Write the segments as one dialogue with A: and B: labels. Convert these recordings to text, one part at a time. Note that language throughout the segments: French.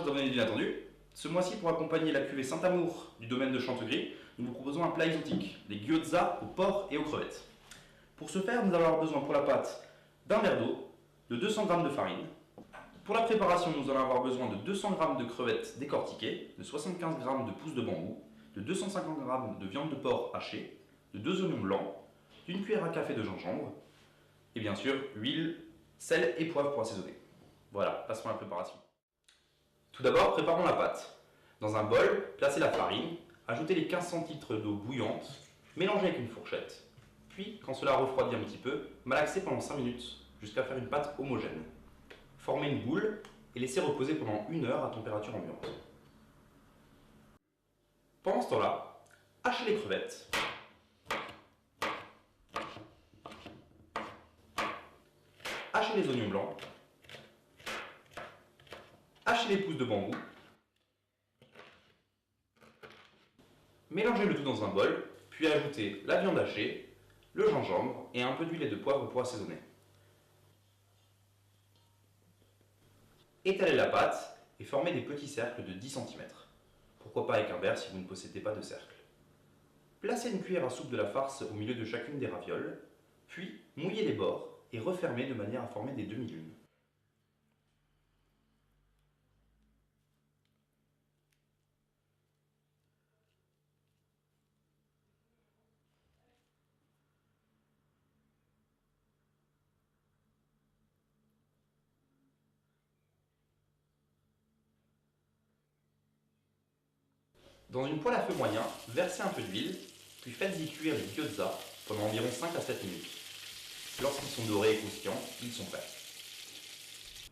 A: étant donné l'inattendu. Ce mois-ci, pour accompagner la cuvée Saint-Amour du domaine de Chantegris, nous vous proposons un plat exotique, les gyoza au porc et aux crevettes. Pour ce faire, nous allons avoir besoin pour la pâte d'un verre d'eau, de 200 g de farine. Pour la préparation, nous allons avoir besoin de 200 g de crevettes décortiquées, de 75 g de pousses de bambou, de 250 g de viande de porc hachée, de 2 oignons blancs, d'une cuillère à café de gingembre, et bien sûr, huile, sel et poivre pour assaisonner. Voilà, passons à la préparation. Tout d'abord, préparons la pâte. Dans un bol, placez la farine, ajoutez les 15 centilitres d'eau bouillante, mélangez avec une fourchette. Puis, quand cela refroidit un petit peu, malaxez pendant 5 minutes jusqu'à faire une pâte homogène. Formez une boule et laissez reposer pendant 1 heure à température ambiante. Pendant ce temps-là, hachez les crevettes. Hachez les oignons blancs. Hachez les pousses de bambou. Mélangez le tout dans un bol, puis ajoutez la viande hachée, le gingembre et un peu d'huile et de poivre pour assaisonner. Étalez la pâte et formez des petits cercles de 10 cm. Pourquoi pas avec un verre si vous ne possédez pas de cercle. Placez une cuillère à soupe de la farce au milieu de chacune des ravioles, puis mouillez les bords et refermez de manière à former des demi-lunes. Dans une poêle à feu moyen, versez un peu d'huile, puis faites-y cuire les gyoza pendant environ 5 à 7 minutes. Lorsqu'ils sont dorés et croustillants, ils sont prêts.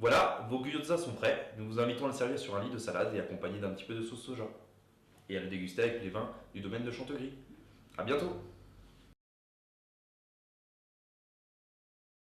A: Voilà, vos gyoza sont prêts. Nous vous invitons à le servir sur un lit de salade et accompagné d'un petit peu de sauce soja. Et à le déguster avec les vins du domaine de Chantegris. A bientôt!